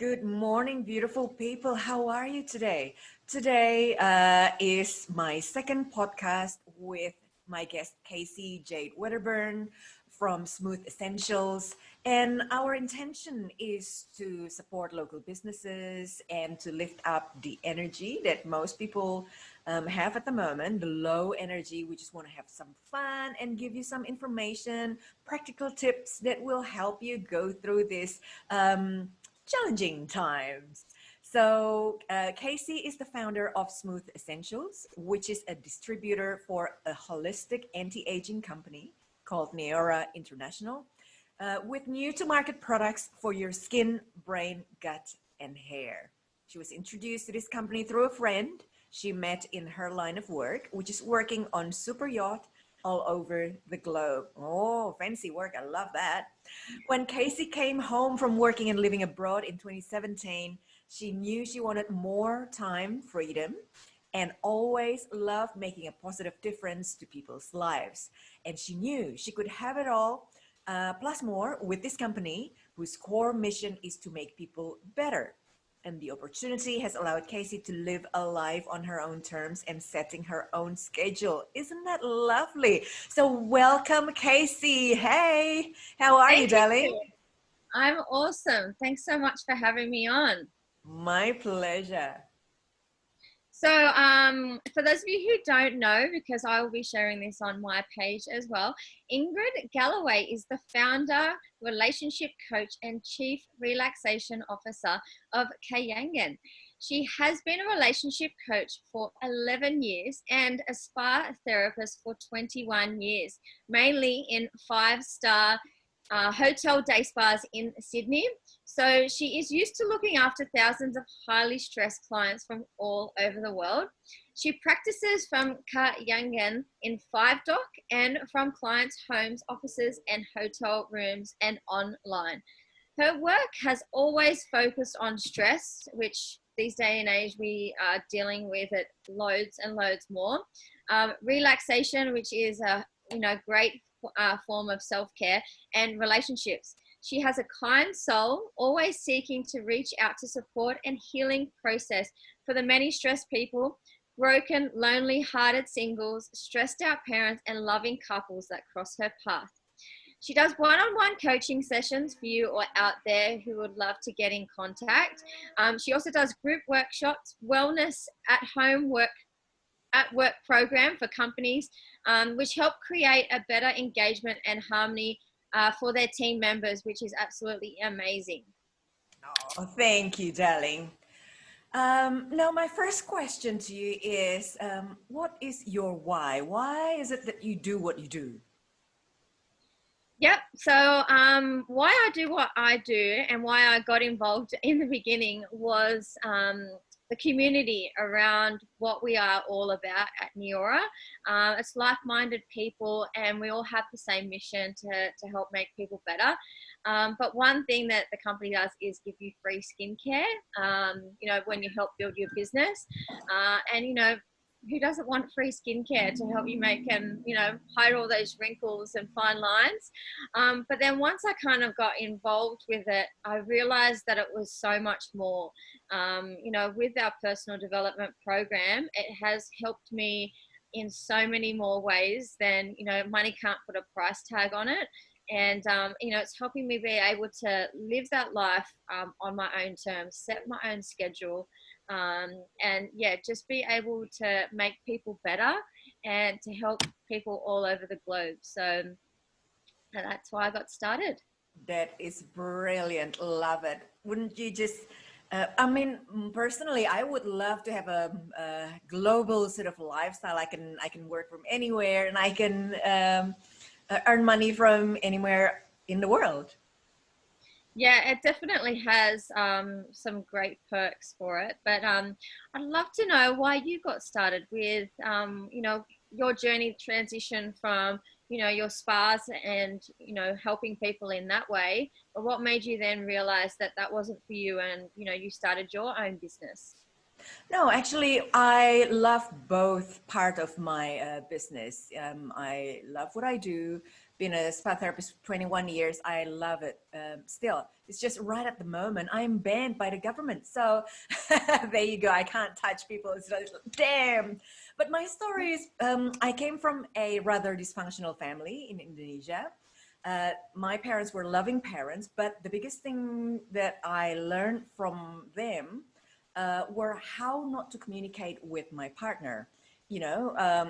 Good morning, beautiful people. How are you today? Today is my second podcast with my guest, Kacee Jade Wedderburn from Smooth Essentials. And our intention is to support local businesses and to lift up the energy that most people have at the moment, the low energy. We just want to have some fun and give you some information, practical tips that will help you go through this. Challenging times. So, Kacee is the founder of Smooth Essentials, which is a distributor for a holistic anti aging company called Neora International, with new to market products for your skin, brain, gut, and hair. She was introduced to this company through a friend she met in her line of work, which is working on super yacht all over the globe. Oh, fancy work. I love that. When Kacee came home from working and living abroad in 2017, she knew she wanted more time, freedom, and always loved making a positive difference to people's lives. And she knew she could have it all, plus more, with this company whose core mission is to make people better. And the opportunity has allowed Kacee to live a life on her own terms and setting her own schedule. Isn't that lovely? So welcome, Kacee. Hey, how are you, Thank darling? you. I'm awesome. Thanks so much for having me on. My pleasure. So, for those of you who don't know, because I will be sharing this on my page as well, Ingrid Galloway is the founder, relationship coach, and chief relaxation officer of KAHYANGAN. She has been a relationship coach for 11 years and a spa therapist for 21 years, mainly in five-star hotel day spas in Sydney. So she is used to looking after thousands of highly stressed clients from all over the world. She practices from KAHYANGAN in Five Dock and from clients' homes, offices, and hotel rooms and online. Her work has always focused on stress, which these day and age we are dealing with it loads and loads more. Relaxation, which is a great form of self-care, and relationships. She has a kind soul, always seeking to reach out to support and healing process for the many stressed people, broken, lonely hearted singles, stressed out parents, and loving couples that cross her path. She does one-on-one coaching sessions for you or out there who would love to get in contact. She also does group workshops, wellness at home work program for companies, which help create a better engagement and harmony for their team members, which is absolutely amazing. Oh, thank you, darling. Now, my first question to you is what is your why? Why is it that you do what you do? Yep. So why I do what I do and why I got involved in the beginning was the community around what we are all about at Neora. It's like-minded people, and we all have the same mission to help make people better. But one thing that the company does is give you free skincare, when you help build your business. And who doesn't want free skincare to help you make and hide all those wrinkles and fine lines? But then once I kind of got involved with it, I realized that it was so much more. With our personal development program, it has helped me in so many more ways than money can't put a price tag on it. And it's helping me be able to live that life on my own terms, set my own schedule, and just be able to make people better and to help people all over the globe. So that's why I got started. That is brilliant. Love it. Wouldn't you just? Personally, I would love to have a global sort of lifestyle. I can work from anywhere, and I can earn money from anywhere in the world. Yeah, it definitely has some great perks for it. But I'd love to know why you got started with, your journey transition from, your spas and, helping people in that way. But what made you then realize that that wasn't for you and, you started your own business? No, actually, I love both part of my business. I love what I do been a spa therapist for 21 years. I love it still. It's just right at the moment I'm banned by the government. So there you go. I can't touch people. It's like, damn. But my story is I came from a rather dysfunctional family in Indonesia. My parents were loving parents, but the biggest thing that I learned from them were how not to communicate with my partner.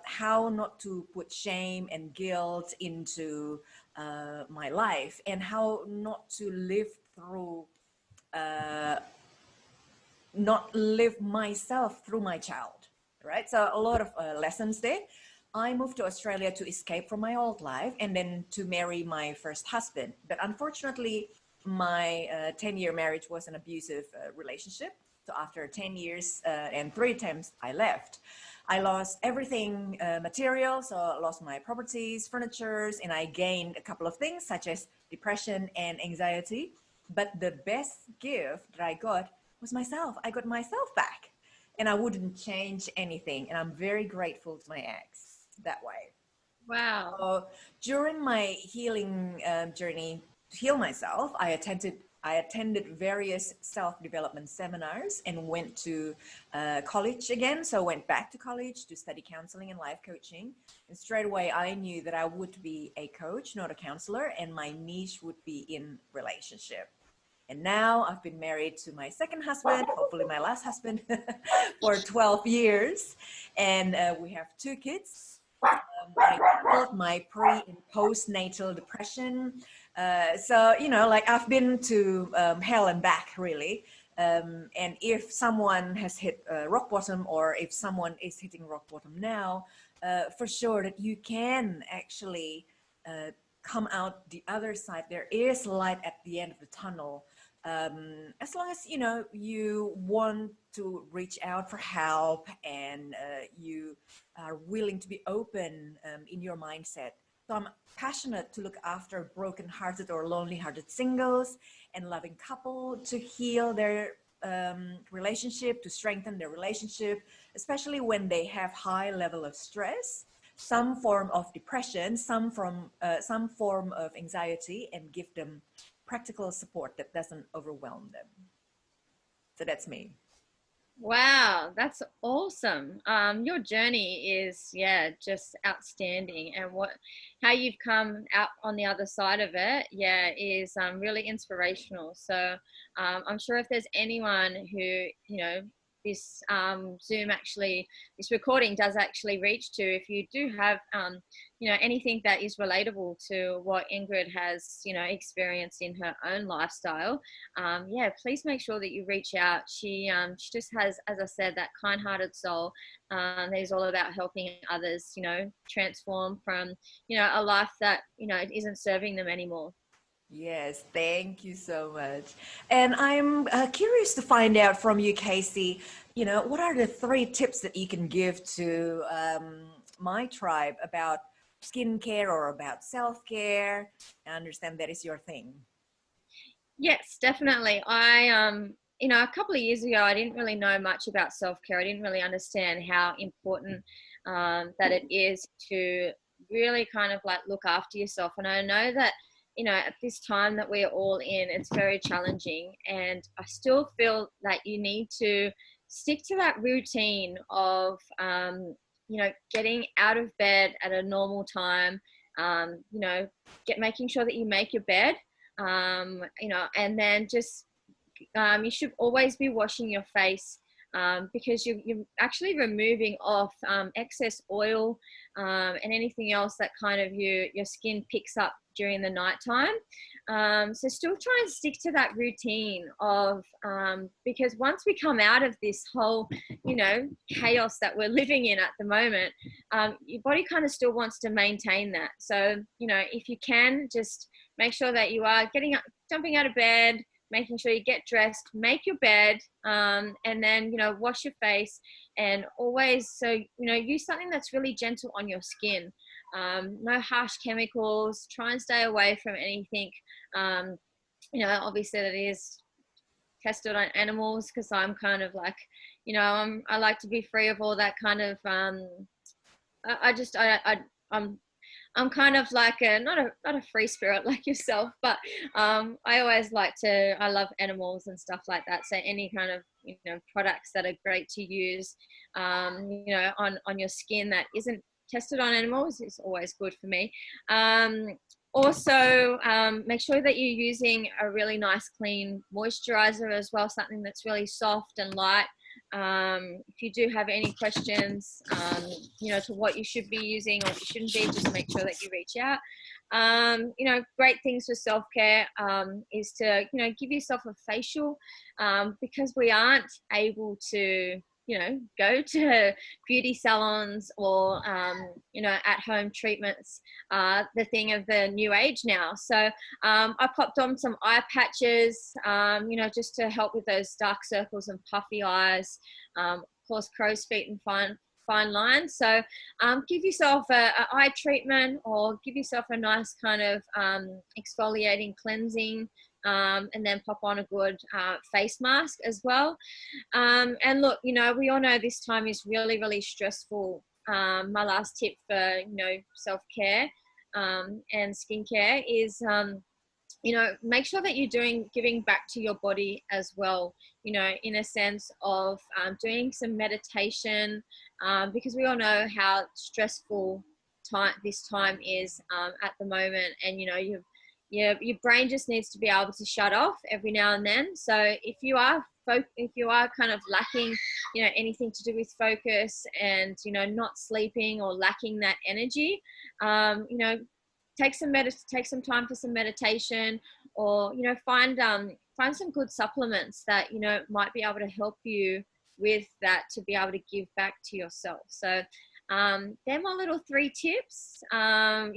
How not to put shame and guilt into my life, and how not to live through, not live myself through my child, right? So a lot of lessons there. I moved to Australia to escape from my old life and then to marry my first husband. But unfortunately, my 10-year marriage was an abusive relationship. So after 10 years and 3 attempts, I left. I lost everything material, so I lost my properties, furnitures, and I gained a couple of things such as depression and anxiety. But the best gift that I got was myself. I got myself back, and I wouldn't change anything. And I'm very grateful to my ex that way. Wow. So during my healing journey to heal myself, I attended various self-development seminars and went to college again. So went back to college to study counseling and life coaching. And straight away, I knew that I would be a coach, not a counselor, and my niche would be in relationship. And now I've been married to my second husband, hopefully my last husband, for 12 years. And we have 2 kids. I tackled my pre and postnatal depression. Like I've been to hell and back, really. And if someone has hit rock bottom, or if someone is hitting rock bottom now, for sure that you can actually come out the other side. There is light at the end of the tunnel. As long as you want to reach out for help, and you are willing to be open in your mindset. So I'm passionate to look after broken-hearted or lonely-hearted singles and loving couple to heal their relationship, to strengthen their relationship, especially when they have high level of stress, some form of depression, some form of anxiety, and give them practical support that doesn't overwhelm them. So that's me. Wow, that's awesome. Your journey is, yeah, just outstanding, and how you've come out on the other side of it, yeah, is really inspirational. So I'm sure if there's anyone who, this Zoom actually, this recording does actually reach to, if you do have, anything that is relatable to what Ingrid has, experienced in her own lifestyle, yeah, please make sure that you reach out. She just has, as I said, that kind-hearted soul that is all about helping others, transform from, a life that, isn't serving them anymore. Yes, thank you so much. And I'm curious to find out from you, Kacee, what are the 3 tips that you can give to my tribe about skincare or about self-care? I understand that is your thing. Yes, definitely. A couple of years ago, I didn't really know much about self-care. I didn't really understand how important that it is to really kind of like look after yourself. And I know that, at this time that we're all in, it's very challenging. And I still feel that you need to stick to that routine of, getting out of bed at a normal time, making sure that you make your bed, and then just you should always be washing your face, because you're actually removing off excess oil and anything else that kind of your skin picks up during the nighttime. So still try and stick to that routine of, because once we come out of this whole, chaos that we're living in at the moment, your body kind of still wants to maintain that. So, if you can, just make sure that you are getting up, jumping out of bed, making sure you get dressed, make your bed, and then, wash your face, and always, so, use something that's really gentle on your skin. No harsh chemicals, try and stay away from anything, obviously that is tested on animals, because I'm kind of like, I like to be free of all that kind of, I'm I'm kind of like not a free spirit like yourself, but I always I love animals and stuff like that. So any kind of, products that are great to use, on your skin that isn't tested on animals is always good for me. Also, make sure that you're using a really nice clean moisturizer as well, something that's really soft and light. If you do have any questions, to what you should be using or what you shouldn't be, just make sure that you reach out. Great things for self-care is to, give yourself a facial, because we aren't able to, go to beauty salons or, at-home treatments, the thing of the new age now. So I popped on some eye patches, just to help with those dark circles and puffy eyes, of course, crow's feet and fine lines. So give yourself a eye treatment, or give yourself a nice kind of exfoliating cleansing, and then pop on a good face mask as well. And look, we all know this time is really, really stressful. My last tip for, self-care and skincare is, make sure that you're giving back to your body as well, in a sense of doing some meditation, because we all know how stressful this time is at the moment. And, your brain just needs to be able to shut off every now and then. So if you are kind of lacking, anything to do with focus and, not sleeping or lacking that energy, take some time for some meditation, or find some good supplements that might be able to help you with that, to be able to give back to yourself. So they're my little 3 tips, for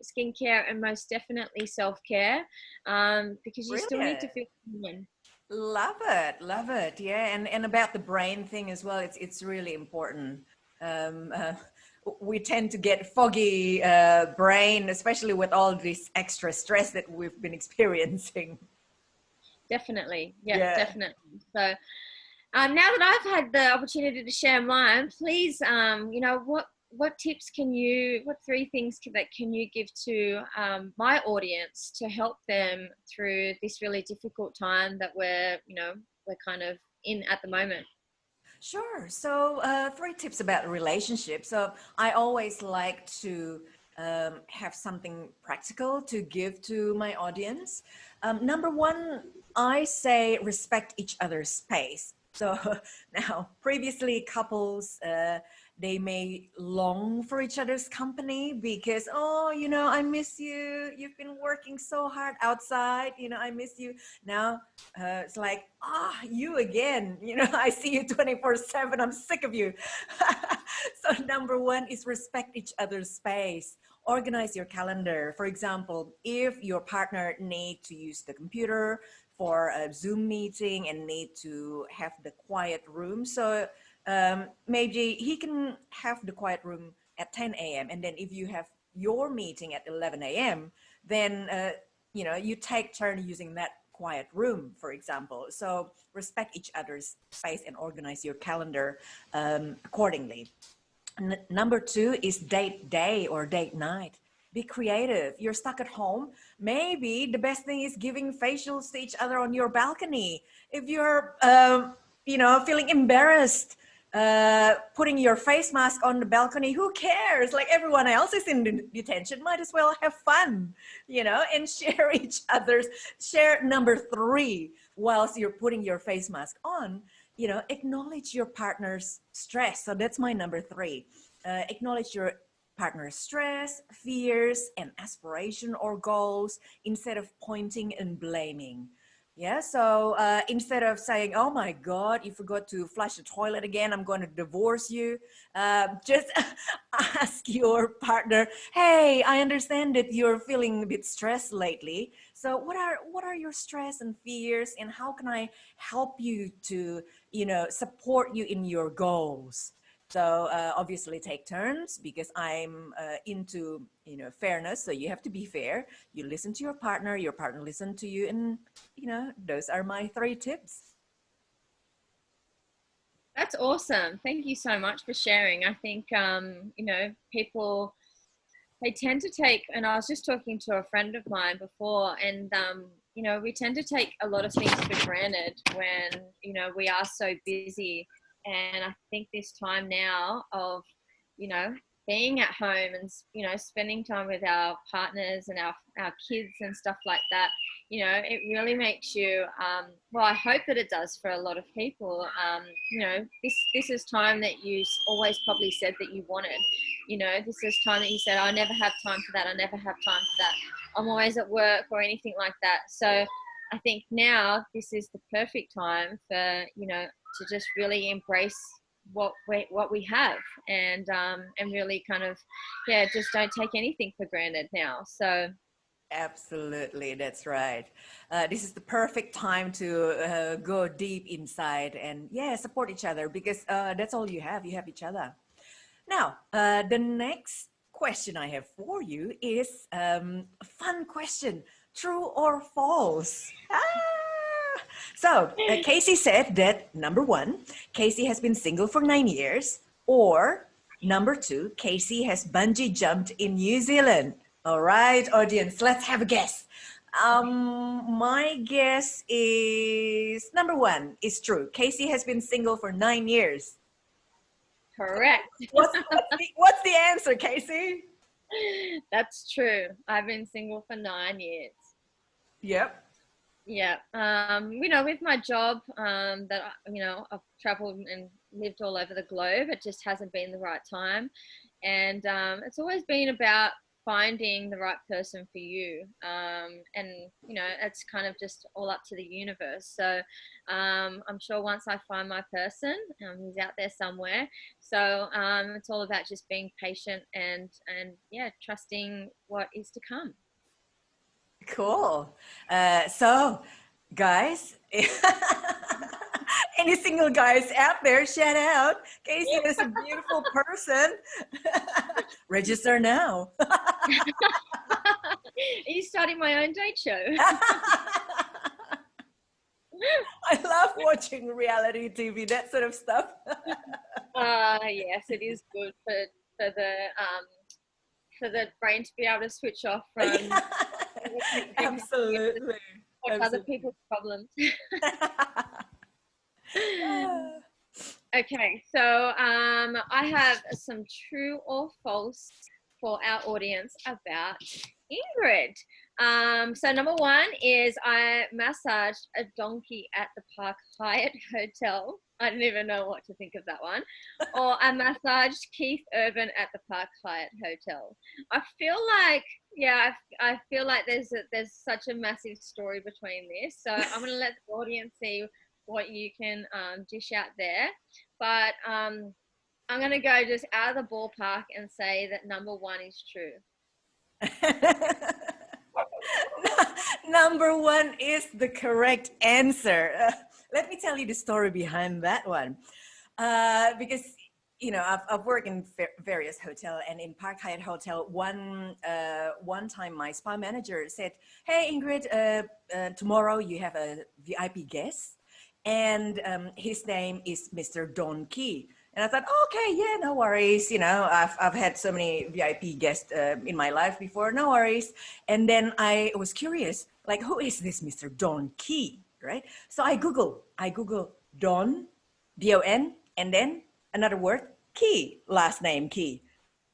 skincare and most definitely self-care, because you still need to Brilliant. feel human. Love it. Yeah, and about the brain thing as well. It's really important. Um, uh, we tend to get foggy brain, especially with all this extra stress that we've been experiencing. Definitely, yeah, Yeah. definitely. So now that I've had the opportunity to share mine, please, what tips what 3 things that can you give to my audience to help them through this really difficult time that we're kind of in at the moment? Sure. So, 3 tips about relationships. So, I always like to have something practical to give to my audience. Number 1, I say respect each other's space. So, now, previously, couples, they may long for each other's company because, oh, I miss you. You've been working so hard outside. I miss you. Now, it's like, you again. I see you 24/7. I'm sick of you. So, number 1 is respect each other's space. Organize your calendar. For example, if your partner need to use the computer for a Zoom meeting and need to have the quiet room, so maybe he can have the quiet room at 10 a.m. And then if you have your meeting at 11 a.m., then you take turn using that quiet room, for example. So respect each other's space and organize your calendar accordingly. Number 2 is date day or date night. Be creative. You're stuck at home. Maybe the best thing is giving facials to each other on your balcony. If you're, feeling embarrassed, putting your face mask on the balcony, who cares? Like everyone else is in detention, might as well have fun, and share number 3 whilst you're putting your face mask on. Acknowledge your partner's stress. So that's my number 3. Acknowledge your partner's stress, fears, and aspiration or goals instead of pointing and blaming. Yeah, so instead of saying, oh my God, you forgot to flush the toilet again, I'm going to divorce you, just ask your partner, hey, I understand that you're feeling a bit stressed lately. So what are your stress and fears, and how can I help you to, support you in your goals? So obviously take turns, because I'm into, fairness. So you have to be fair. You listen to your partner listen to you, and those are my 3 tips. That's awesome. Thank you so much for sharing. I think, people they tend to take, and I was just talking to a friend of mine before, and you know, we tend to take a lot of things for granted when, you know, we are so busy. And I think this time now of, you know, being at home and, you know, spending time with our partners and our kids and stuff like that, you know, it really makes you, well, I hope that it does for a lot of people. You know, this is time that you always probably said that you wanted. You know, this is time that you said, I never have time for that. I never have time for that. I'm always at work or anything like that. So I think now this is the perfect time for, you know, to just really embrace what we have, and really kind of, yeah, just don't take anything for granted now. So Absolutely, that's right. This is the perfect time to go deep inside and, yeah, support each other, because that's all you have. You have each other. Now, the next question I have for you is a fun question: true or false? So, Kacee said that number one, Kacee has been single for 9 years, or number two, Kacee has bungee jumped in New Zealand. All right, audience, let's have a guess. My guess is number one is true. Kacee has been single for 9 years. correct. What's the answer, Kacee? That's true. I've been single for 9 years. Yep. Yeah. You know, with my job, that you know, I've traveled and lived all over the globe. It just hasn't been the right time, and it's always been about finding the right person for you. And you know, it's kind of just all up to the universe. So I'm sure once I find my person, he's out there somewhere. So it's all about just being patient and yeah, trusting what is to come. Cool. So, guys, any single guys out there, shout out. Kacee is a beautiful person. Register now. Are you starting my own date show? I love watching reality TV, that sort of stuff. Yes, it is good for the brain to be able to switch off from Absolutely. other people's problems. Okay, so I have some true or false for our audience about Ingrid. So number one is I massaged a donkey at the Park Hyatt Hotel. I didn't even know what to think of that one. Or I massaged Keith Urban at the Park Hyatt Hotel. I feel like, yeah, I feel like there's such a massive story between this. So I'm going to let the audience see what you can dish out there. But I'm going to go just out of the ballpark and say that number one is true. Number one is the correct answer. Let me tell you the story behind that one. Because, you know, I've worked in various hotels, and in Park Hyatt Hotel, one time my spa manager said, "Hey, Ingrid, tomorrow you have a VIP guest, and his name is Mr. Don Key." And I thought, okay, yeah, no worries. You know, I've had so many VIP guests in my life before, no worries. And then I was curious, like, who is this Mr. Don Key, right? So I Google Don, D-O-N, and then another word, Key, last name Key.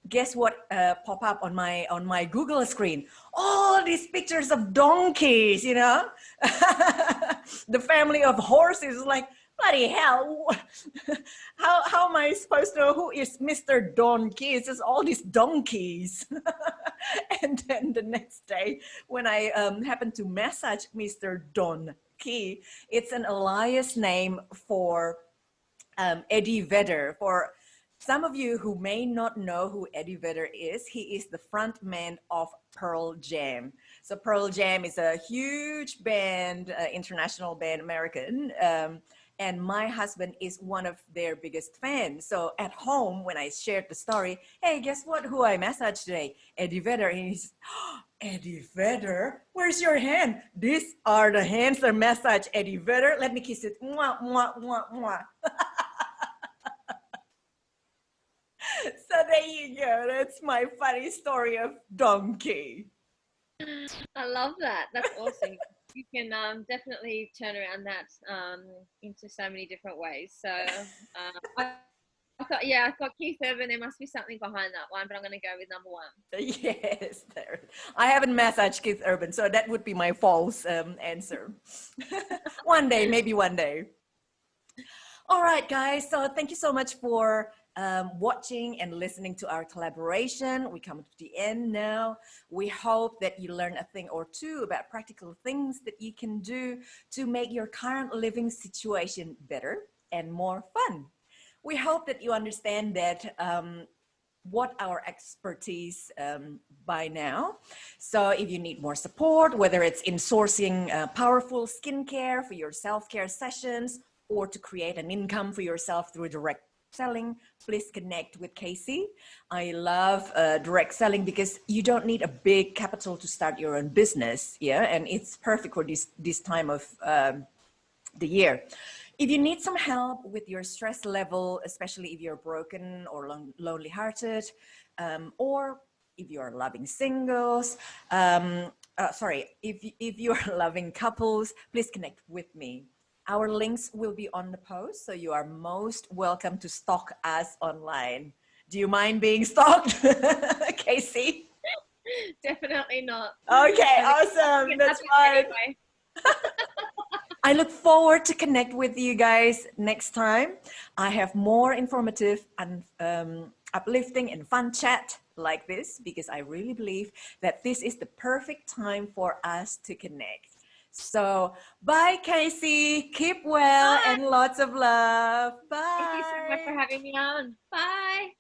Guess what pop up on my Google screen? All these pictures of donkeys, you know, the family of horses. Like, bloody hell, how am I supposed to know who is Mr. Donkey? It's just all these donkeys. And then the next day, when I happened to massage Mr. Donkey, it's an alias name for Eddie Vedder. For some of you who may not know who Eddie Vedder is, he is the front man of Pearl Jam. So Pearl Jam is a huge band, international band, American. And my husband is one of their biggest fans. So at home, when I shared the story, hey, guess what? Who I massaged today? Eddie Vedder. And he's, oh, Eddie Vedder? Where's your hand? These are the hands that massage Eddie Vedder. Let me kiss it. Mwah, mwah, mwah, mwah. So there you go. That's my funny story of donkey. I love that. That's awesome. You can definitely turn around that into so many different ways. So I thought, yeah, I thought Keith Urban, there must be something behind that one, but I'm going to go with number one. Yes, there. I haven't massaged Keith Urban, so that would be my false answer. One day, maybe one day. All right, guys. So thank you so much for watching and listening to our collaboration. We come to the end now. We hope that you learn a thing or two about practical things that you can do to make your current living situation better and more fun. We hope that you understand that what our expertise by now. So if you need more support, whether it's in sourcing powerful skincare for your self-care sessions or to create an income for yourself through direct selling, please connect with Kacee. I love direct selling because you don't need a big capital to start your own business. Yeah, and it's perfect for this time of the year. If you need some help with your stress level, especially if you're broken or lonely hearted, or if you're loving singles, if you're loving couples, please connect with me. Our links will be on the post, so you are most welcome to stalk us online. Do you mind being stalked, Kacee? Definitely not. Okay, I mean, awesome. That's nothing fine. anyway. I look forward to connect with you guys next time. I have more informative and uplifting and fun chat like this because I really believe that this is the perfect time for us to connect. So bye, Kacee. Keep well Bye. and lots of love. Thank you so much for Bye. having me on. Bye.